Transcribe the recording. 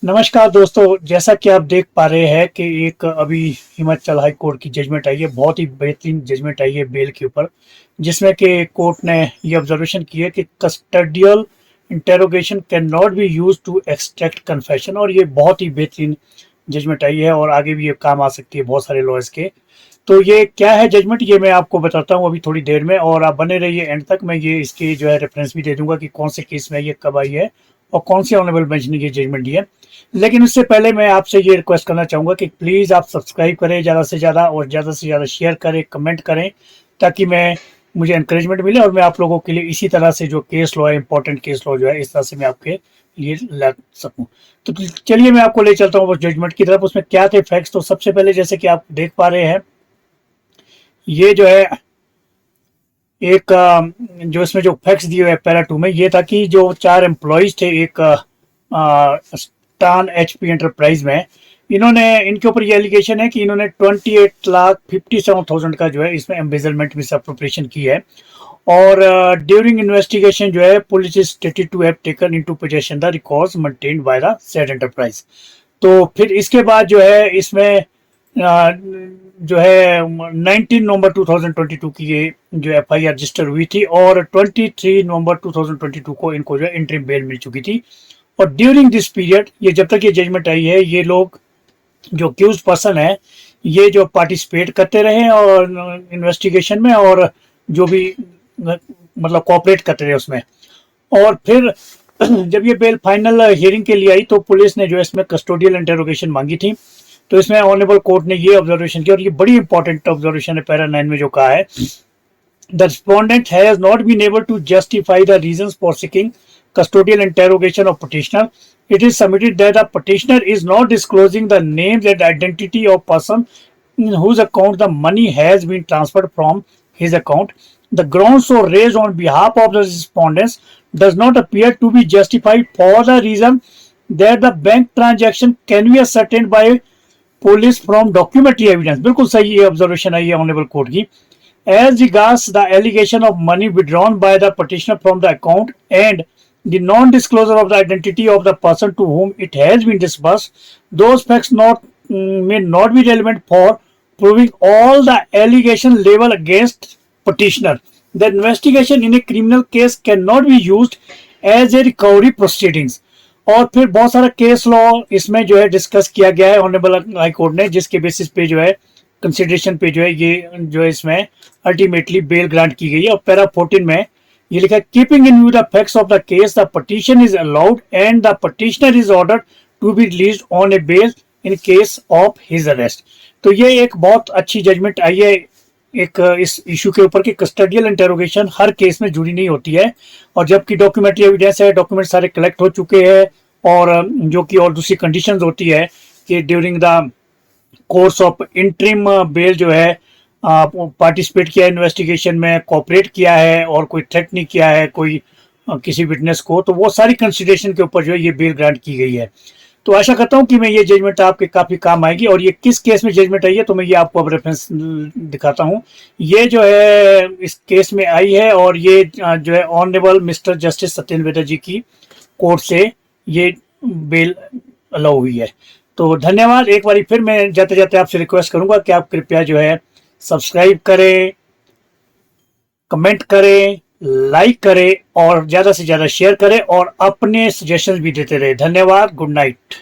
नमस्कार दोस्तों, जैसा कि आप देख पा रहे हैं कि एक अभी हिमाचल हाई कोर्ट की जजमेंट आई है। बहुत ही बेहतरीन जजमेंट आई है बेल के ऊपर, जिसमें कि कोर्ट ने ये ऑब्जर्वेशन की है कि custodial interrogation can not be use to extract confession. और ये बहुत ही बेहतरीन जजमेंट आई है और आगे भी ये काम आ सकती है बहुत सारे लॉयर्स के। तो ये क्या है जजमेंट, ये मैं आपको बताता हूँ अभी थोड़ी देर में, और आप बने रहिए एंड तक। मैं ये इसके जो है रेफरेंस भी दे दूंगा कि कौन से केस में ये कब आई है और कौन सी ऑनरेबल बेंच ने ये जजमेंट दी है। लेकिन उससे पहले मैं आपसे ये रिक्वेस्ट करना चाहूंगा कि प्लीज़ आप सब्सक्राइब करें ज़्यादा से ज़्यादा, और ज़्यादा से ज़्यादा शेयर करें, कमेंट करें, ताकि मुझे इंकरेजमेंट मिले और मैं आप लोगों के लिए इसी तरह से जो केस लॉ है, इंपॉर्टेंट केस लॉ जो है, इस तरह से मैं आपके लिए ला सकूं। तो चलिए मैं आपको ले चलता हूँ उस जजमेंट की तरफ। उसमें क्या थे फैक्ट्स, तो सबसे पहले जैसे कि आप देख पा रहे हैं, ये जो है एक जो इसमें जो फैक्ट्स दिए हुए पैरा 2 में, ये था कि जो 4 एम्प्लॉयज थे एक स्टान एचपी एंटरप्राइज में, इनके ऊपर ये एलिगेशन है कि इन्होंने 28,57,000 का जो है इसमें एम्बेजलमेंट मिस अप्रोप्रिएशन की है। और ड्यूरिंग इन्वेस्टिगेशन जो है police is stated to have taken into possession the records maintained by the said enterprise. तो फिर इसके बाद जो है इसमें जो है 19 नवंबर 2022 की ये जो एफआईआर रजिस्टर हुई थी, और 23 नवंबर 2022 को इनको जो है इंटरिम बेल मिल चुकी थी। और ड्यूरिंग दिस पीरियड, ये जब तक ये जजमेंट आई है, ये लोग जो अक्यूज पर्सन है, ये जो पार्टिसिपेट करते रहे और इन्वेस्टिगेशन में, और जो भी मतलब कोऑपरेट करते रहे उसमें। और फिर जब ये बेल फाइनल हियरिंग के लिए आई, तो पुलिस ने जो है इसमें कस्टोडियल इंटेरोगेशन मांगी थी। तो इसमें ऑनरेबल कोर्ट ने ये ऑब्जर्वेशन किया, और ये बड़ी इंपॉर्टेंट ऑब्जर्वेशन है पैरा 9 में जो कहा है, the respondent has not been able to justify the reasons for seeking custodial interrogation of petitioner. It is submitted that the petitioner is not disclosing the names and identity of person in whose account the money has been transferred from his account. The grounds so raised on behalf of the respondents does not appear to be justified for the reason that the bank transaction can be ascertained by police from documentary evidence. बिल्कुल सही ये observation है ये honourable court की। As regards the allegation of money withdrawn by the petitioner from the account and the non-disclosure of the identity of the person to whom it has been disbursed, those facts may not be relevant for proving all the allegation level against petitioner. The investigation in a criminal case cannot be used as a recovery proceedings. और फिर बहुत सारा case law इसमें जो है discuss किया गया है ऑनरेबल हाई कोर्ट ने, जिसके बेसिस पे जो है कंसिडरेशन पे जो है ये जो है इसमें अल्टीमेटली बेल ग्रांट की गई है। और पैरा 14 में ये लिखा है, keeping in view the facts of the case the petition is allowed and the petitioner is ordered to be released on a bail in case of his arrest. तो ये एक बहुत अच्छी जजमेंट आई है एक इस इशू के ऊपर कि कस्टडियल इंटेरोगेशन हर केस में जुड़ी नहीं होती है, और जबकि डॉक्यूमेंट्री एविडेंस है, डॉक्यूमेंट सारे कलेक्ट हो चुके हैं, और जो कि और दूसरी कंडीशंस होती है कि during the course of interim bell जो है पार्टिसिपेट किया है इन्वेस्टिगेशन में, कोऑपरेट किया है, और कोई थ्रेट नहीं किया है कोई किसी विटनेस को, तो वो सारी कंसिडरेशन के ऊपर जो है ये बेल ग्रांट की गई है। तो आशा करता हूं कि मैं ये जजमेंट आपके काफी काम आएगी। और ये किस केस में जजमेंट आई है, तो मैं ये आपको अब रेफरेंस दिखाता हूं। ये जो है इस केस में आई है, और ये जो है ऑनरेबल मिस्टर जस्टिस सत्येंद्र जी की कोर्ट से ये बेल अलाउ हुई है। तो धन्यवाद। एक बार फिर मैं जाते जाते आपसे रिक्वेस्ट करूंगा कि आप कृपया जो है सब्सक्राइब करें, कमेंट करें, लाइक करें, और ज़्यादा से ज़्यादा शेयर करें, और अपने सजेशंस भी देते रहे। धन्यवाद। Good night.